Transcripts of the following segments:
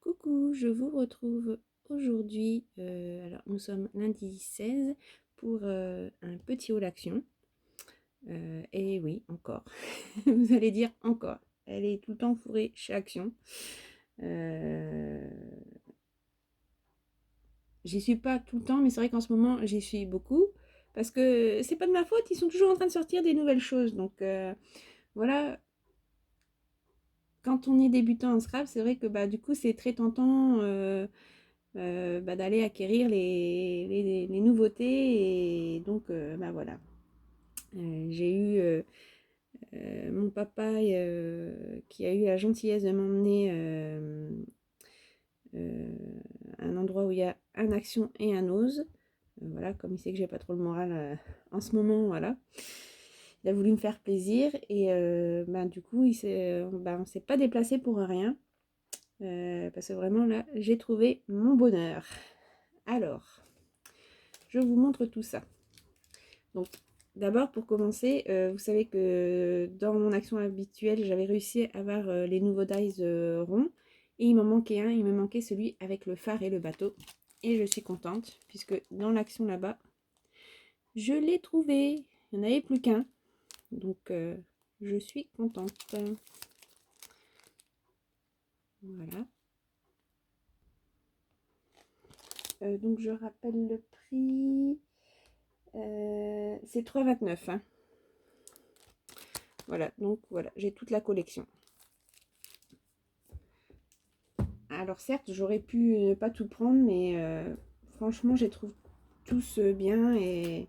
Coucou, je vous retrouve aujourd'hui, alors nous sommes lundi 16 pour un petit haul action. Et oui, encore. Vous allez dire encore. Elle est tout le temps fourrée chez Action. J'y suis pas tout le temps, mais c'est vrai qu'en ce moment j'y suis beaucoup. Parce que c'est pas de ma faute, ils sont toujours en train de sortir des nouvelles choses. Donc voilà, quand on est débutant en Scrap, c'est vrai que du coup c'est très tentant. D'aller acquérir les nouveautés. Et donc, voilà. J'ai eu mon papa qui a eu la gentillesse de m'emmener à un endroit où il y a un Action et un Ose. Voilà, comme il sait que j'ai pas trop le moral en ce moment, voilà. Il a voulu me faire plaisir et du coup, on s'est pas déplacé pour rien. Parce que vraiment là, j'ai trouvé mon bonheur. Alors, je vous montre tout ça. Donc, d'abord, pour commencer, vous savez que dans mon action habituelle, j'avais réussi à avoir les nouveaux dies ronds. Et il m'en manquait un, il me manquait celui avec le phare et le bateau. Et je suis contente, puisque dans l'action là-bas, je l'ai trouvé. Il n'y en avait plus qu'un. Donc, je suis contente. Voilà. Donc, je rappelle le prix. C'est 3,29 €. Hein. Voilà, donc voilà, j'ai toute la collection. Alors certes, j'aurais pu ne pas tout prendre, mais franchement, je les trouve tous bien et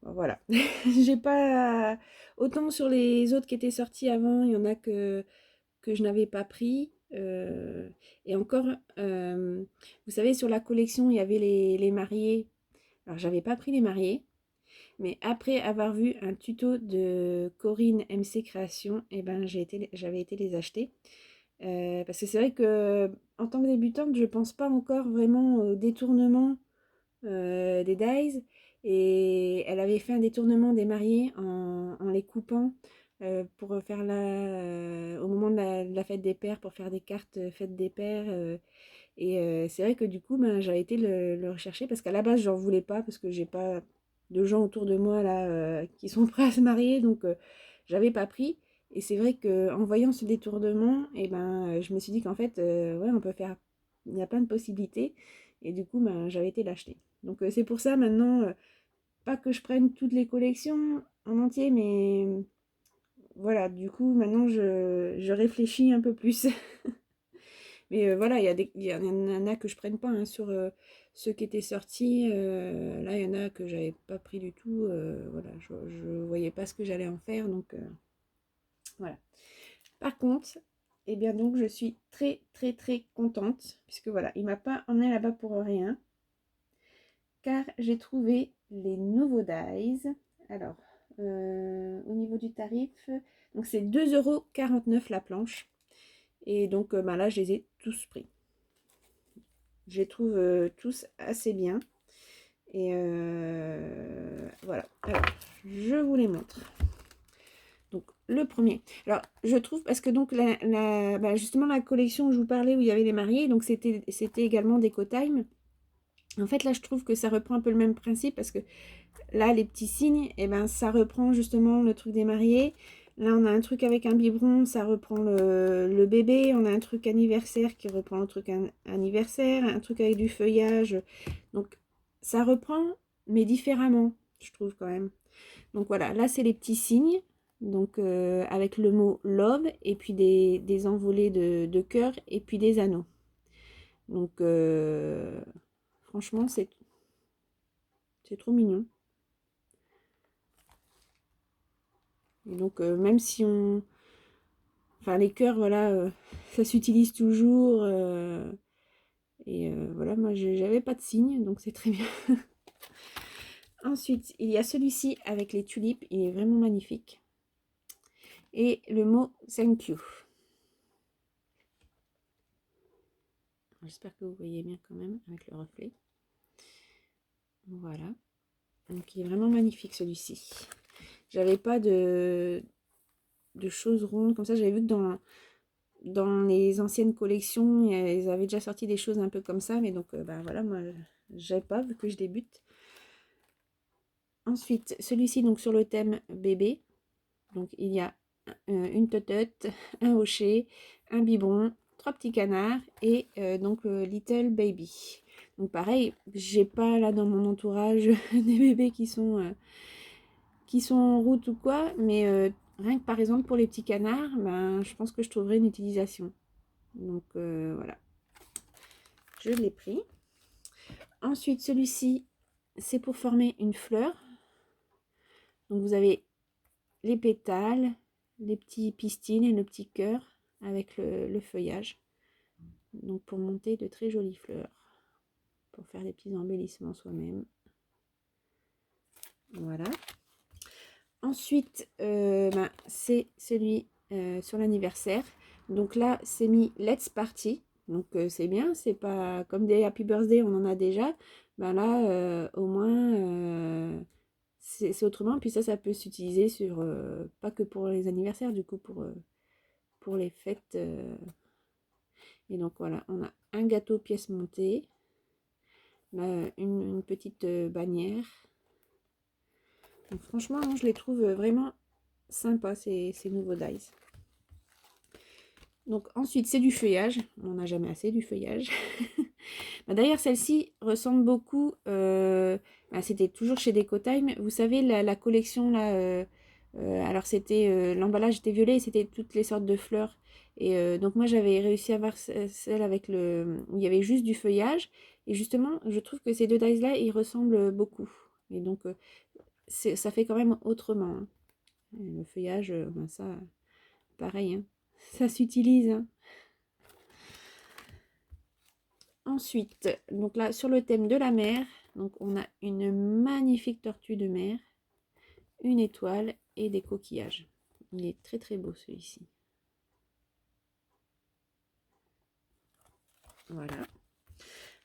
voilà. J'ai pas autant sur les autres qui étaient sortis avant, il y en a que je n'avais pas pris. Et encore, vous savez, sur la collection, il y avait les mariés. Alors, j'avais pas pris les mariés, mais après avoir vu un tuto de Corinne MC Création, et ben j'avais été les acheter. Parce que c'est vrai que en tant que débutante, je pense pas encore vraiment au détournement des dies. Et elle avait fait un détournement des mariés en les coupant pour faire au moment de la fête des pères, pour faire des cartes fête des pères. C'est vrai que du coup, j'avais été le rechercher parce qu'à la base, j'en voulais pas parce que j'ai pas de gens autour de moi là qui sont prêts à se marier, donc j'avais pas pris. Et c'est vrai qu'en voyant ce détournement, je me suis dit qu'en fait, ouais, on peut faire, il y a plein de possibilités. Et du coup, j'avais été l'acheter. Donc c'est pour ça maintenant, pas que je prenne toutes les collections en entier, mais voilà, du coup, maintenant je réfléchis un peu plus. Mais voilà, il y en a que je prenne pas hein, sur ceux qui étaient sortis. Là, il y en a que j'avais pas pris du tout. Voilà, je voyais pas ce que j'allais en faire. Donc voilà. Par contre, eh bien donc je suis très très très contente. Puisque voilà, il m'a pas emmené là-bas pour rien. Car j'ai trouvé les nouveaux dies. Alors, au niveau du tarif, donc c'est 2,49 € la planche. Et donc là, je les ai tous pris. Je les trouve tous assez bien. Et voilà. Alors, je vous les montre. Donc, le premier. Alors, je trouve, parce que donc, justement, la collection où je vous parlais, où il y avait les mariés, donc c'était également Déco Time. En fait, là, je trouve que ça reprend un peu le même principe, parce que là, les petits signes, et ça reprend justement le truc des mariés. Là, on a un truc avec un biberon, ça reprend le bébé. On a un truc anniversaire qui reprend le truc anniversaire. Un truc avec du feuillage. Donc, ça reprend, mais différemment, je trouve quand même. Donc voilà, là, c'est les petits signes. Donc, avec le mot love, et puis des envolées de cœur, et puis des anneaux. Donc, franchement, c'est trop mignon. Et donc, même si on... Enfin, les cœurs, voilà, ça s'utilise toujours. Voilà, moi, j'avais pas de signe, donc c'est très bien. Ensuite, il y a celui-ci avec les tulipes. Il est vraiment magnifique. Et le mot thank you. J'espère que vous voyez bien quand même avec le reflet. Voilà. Donc, il est vraiment magnifique celui-ci. J'avais pas de choses rondes comme ça. J'avais vu que dans les anciennes collections, ils avaient déjà sorti des choses un peu comme ça, mais donc bah, voilà, moi j'ai pas vu que je débute. Ensuite, celui-ci donc sur le thème bébé. Donc il y a une totote, un hocher, un biberon, 3 petits canards et donc Little Baby. Donc pareil, j'ai pas là dans mon entourage des bébés qui sont en route ou quoi, mais rien que par exemple pour les petits canards, ben, je pense que je trouverai une utilisation. Donc voilà, je l'ai pris. Ensuite, celui-ci, c'est pour former une fleur. Donc vous avez les pétales, les petits pistils et le petit cœur avec le feuillage. Donc pour monter de très jolies fleurs, pour faire des petits embellissements soi-même. Voilà. Ensuite, ben, c'est celui sur l'anniversaire. Donc là, c'est mis Let's Party. Donc c'est bien, c'est pas comme des Happy Birthday, on en a déjà. Ben là, au moins, c'est autrement. Puis ça peut s'utiliser sur, pas que pour les anniversaires, du coup, pour les fêtes. Et donc voilà, on a un gâteau pièce montée, une petite bannière. Donc franchement, je les trouve vraiment sympas, ces nouveaux dies. Donc ensuite, c'est du feuillage. On n'a jamais assez du feuillage. D'ailleurs, celle-ci ressemble beaucoup. C'était toujours chez Decotime. Vous savez, la collection là. Alors c'était l'emballage était violet et c'était toutes les sortes de fleurs. Et donc moi j'avais réussi à avoir celle avec où il y avait juste du feuillage. Et justement, je trouve que ces deux dies là, ils ressemblent beaucoup. Et donc ça fait quand même autrement. Hein. Le feuillage, ça, pareil, hein. Ça s'utilise. Hein. Ensuite, donc là, sur le thème de la mer, donc on a une magnifique tortue de mer, une étoile et des coquillages. Il est très très beau celui-ci. Voilà.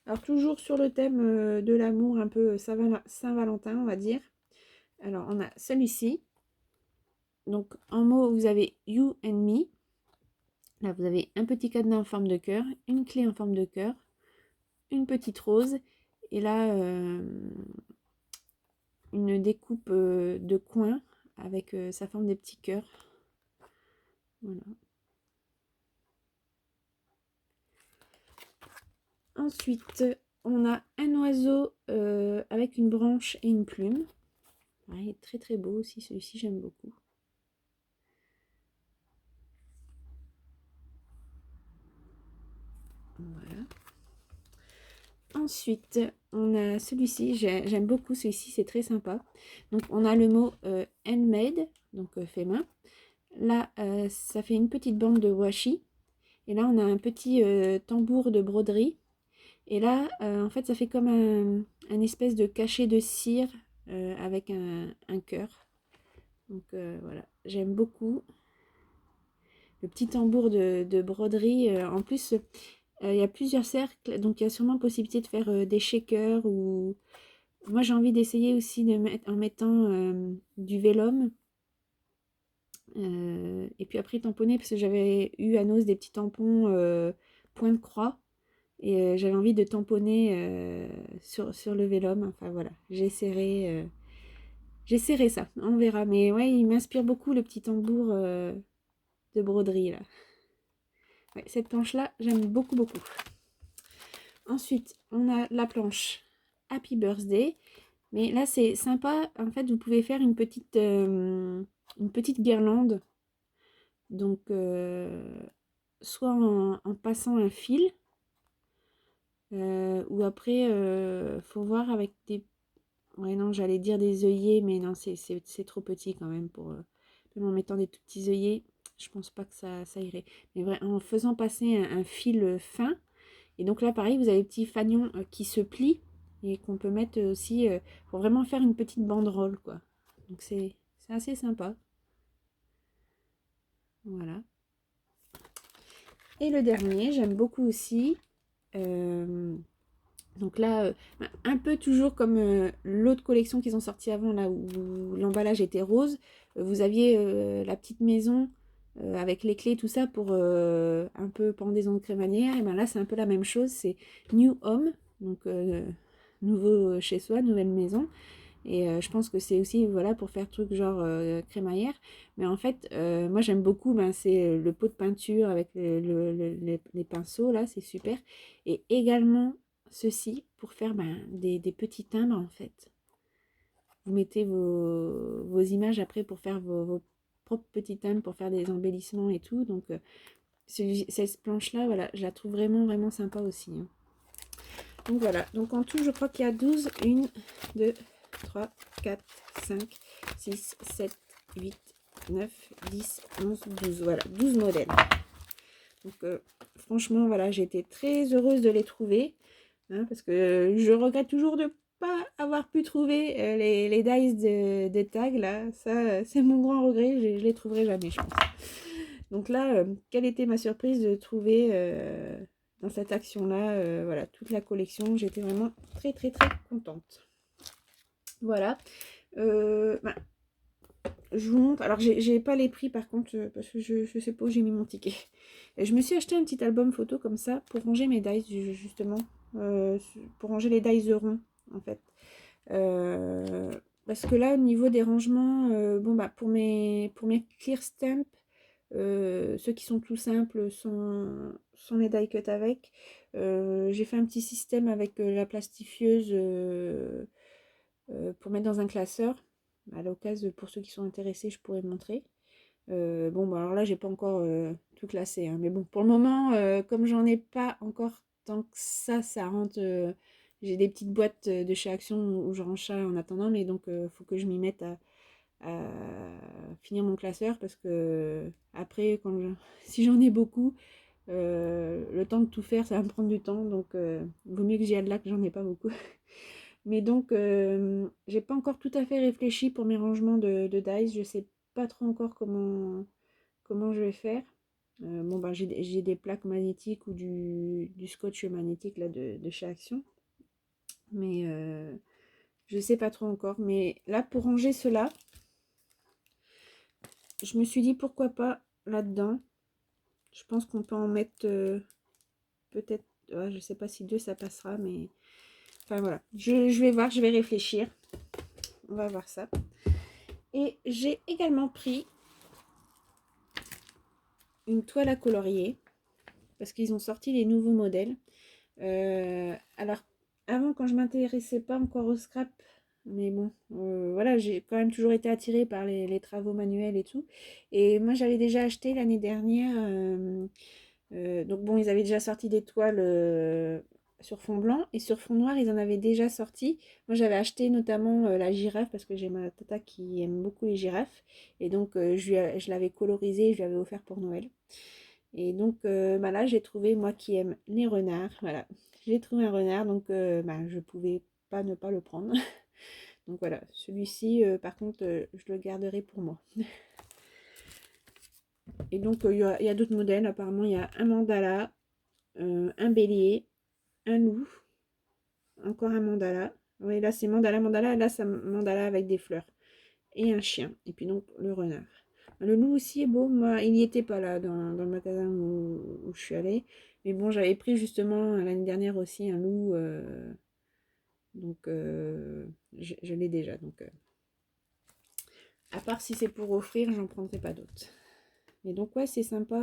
Alors toujours sur le thème de l'amour, un peu Saint-Valentin, on va dire. Alors on a celui-ci. Donc en mots, vous avez You and Me. Là, vous avez un petit cadenas en forme de cœur, une clé en forme de cœur, une petite rose. Et là, une découpe de coin avec sa forme des petits cœurs. Voilà. Ensuite, on a un oiseau avec une branche et une plume. Pareil, très très beau aussi, celui-ci j'aime beaucoup. Voilà. Ensuite, on a celui-ci, j'aime beaucoup celui-ci, c'est très sympa. Donc on a le mot handmade, donc fait main. Là, ça fait une petite bande de washi. Et là, on a un petit tambour de broderie. Et là, en fait, ça fait comme un espèce de cachet de cire avec un cœur. Donc voilà, j'aime beaucoup. Le petit tambour de broderie. En plus, il y a plusieurs cercles, donc il y a sûrement possibilité de faire des shakers ou... Moi, j'ai envie d'essayer aussi de mettre en mettant du vélum. Et puis après tamponner, parce que j'avais eu à Nose des petits tampons point de croix. Et j'avais envie de tamponner sur le vélum. Enfin voilà, j'essaierai ça, on verra. Mais ouais, il m'inspire beaucoup le petit tambour de broderie là. Ouais, cette planche-là, j'aime beaucoup, beaucoup. Ensuite, on a la planche Happy Birthday. Mais là, c'est sympa. En fait, vous pouvez faire une petite guirlande. Donc, soit en passant un fil, ou après, faut voir avec des... Ouais, non, j'allais dire des œillets, mais non, c'est trop petit quand même pour... Même en mettant des tout petits œillets, je pense pas que ça irait. Mais vrai, en faisant passer un fil fin, et donc là, pareil, vous avez des petits fanions qui se plient et qu'on peut mettre aussi pour vraiment faire une petite banderole, quoi. Donc c'est assez sympa. Voilà. Et le dernier, j'aime beaucoup aussi. Donc là, un peu toujours comme l'autre collection qu'ils ont sorti avant, là où l'emballage était rose. Vous aviez la petite maison avec les clés, tout ça, pour un peu pendaison de crémaillère. Et ben là, c'est un peu la même chose. C'est New Home, donc nouveau chez soi, nouvelle maison. Et je pense que c'est aussi, voilà, pour faire truc genre crémaillère. Mais en fait, moi j'aime beaucoup, ben, c'est le pot de peinture avec les pinceaux, là, c'est super. Et également ceci pour faire ben, des petits timbres, en fait. Vous mettez vos images après pour faire vos propres petits timbres, pour faire des embellissements et tout. Donc, cette planche-là, voilà, je la trouve vraiment, vraiment sympa aussi, hein. Donc voilà, donc en tout, je crois qu'il y a 12, 1, 2, 3, 4, 5, 6, 7, 8, 9, 10, 11, 12. Voilà, 12 modèles. Donc franchement, voilà, j'ai été très heureuse de les trouver, hein, parce que je regrette toujours de pas avoir pu trouver les dies de tag, là. Ça, c'est mon grand regret, je les trouverai jamais, je pense. Donc là, quelle était ma surprise de trouver dans cette action-là, voilà, toute la collection. J'étais vraiment très, très, très contente. Voilà. Bah, je vous montre. Alors, j'ai pas les prix par contre, parce que je sais pas où j'ai mis mon ticket. Et je me suis acheté un petit album photo comme ça pour ranger mes dies, justement. Pour ranger les dies ronds, en fait. Parce que là, au niveau des rangements, bon, bah, pour mes clear stamps, ceux qui sont tout simples sont les die cut avec. J'ai fait un petit système avec la plastifieuse pour mettre dans un classeur. À l'occasion, pour ceux qui sont intéressés, je pourrais montrer. Bon, bah, alors là, j'ai pas encore tout classé, hein. Mais bon, pour le moment, comme j'en ai pas encore tant que ça rentre. J'ai des petites boîtes de chez Action où je range ça en attendant, mais donc faut que je m'y mette à finir mon classeur parce que après, si j'en ai beaucoup, le temps de tout faire, ça va me prendre du temps, donc il vaut mieux que j'y aille là que j'en ai pas beaucoup. Mais donc, j'ai pas encore tout à fait réfléchi pour mes rangements de dice. Je sais pas trop encore comment je vais faire. Bon, bah, j'ai des plaques magnétiques ou du scotch magnétique là, de chez Action. Mais je sais pas trop encore. Mais là, pour ranger cela, je me suis dit pourquoi pas là-dedans. Je pense qu'on peut en mettre peut-être, ouais, je sais pas si deux ça passera, mais enfin voilà. Je vais voir, je vais réfléchir. On va voir ça. Et j'ai également pris une toile à colorier parce qu'ils ont sorti les nouveaux modèles. Alors, avant, quand je m'intéressais pas encore au scrap, mais bon, voilà, j'ai quand même toujours été attirée par les travaux manuels et tout. Et moi, j'avais déjà acheté l'année dernière. Donc bon, ils avaient déjà sorti des toiles sur fond blanc et sur fond noir, ils en avaient déjà sorti. Moi, j'avais acheté notamment la girafe parce que j'ai ma tata qui aime beaucoup les girafes. Et donc, je l'avais colorisé, je lui avais offert pour Noël. Et donc, bah là, j'ai trouvé, moi qui aime les renards, voilà. J'ai trouvé un renard, donc bah, je pouvais pas ne pas le prendre. Donc voilà, celui-ci, par contre, je le garderai pour moi. Et donc, il y a d'autres modèles. Apparemment, il y a un mandala, un bélier, un loup, encore un mandala. Oui, là, c'est mandala, mandala. Là, c'est mandala avec des fleurs. Et un chien. Et puis donc, le renard. Le loup aussi est beau. Moi, il n'y était pas là dans le magasin où je suis allée. Mais bon, j'avais pris justement l'année dernière aussi un loup. Donc, je l'ai déjà. Donc, à part si c'est pour offrir, j'en prendrai pas d'autres. Mais donc, ouais, c'est sympa.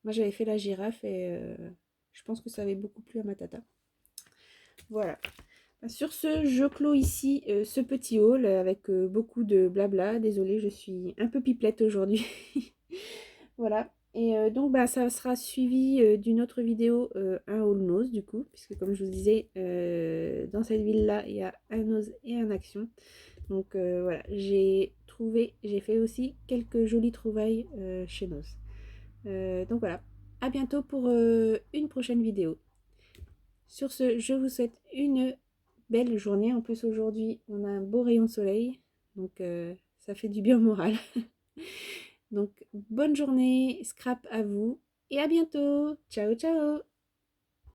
Moi, j'avais fait la girafe et je pense que ça avait beaucoup plu à ma tata. Voilà. Sur ce, je clôt ici ce petit haul avec beaucoup de blabla. Désolée, je suis un peu pipelette aujourd'hui. Voilà. Et donc, bah, ça sera suivi d'une autre vidéo, un haul nose du coup, puisque comme je vous disais, dans cette ville-là, il y a un nose et un action. Donc voilà, j'ai fait aussi quelques jolies trouvailles chez Nose. Donc voilà, à bientôt pour une prochaine vidéo. Sur ce, je vous souhaite une belle journée. En plus, aujourd'hui, on a un beau rayon de soleil. Donc, ça fait du bien au moral. Donc, bonne journée, scrap à vous. Et à bientôt. Ciao, ciao.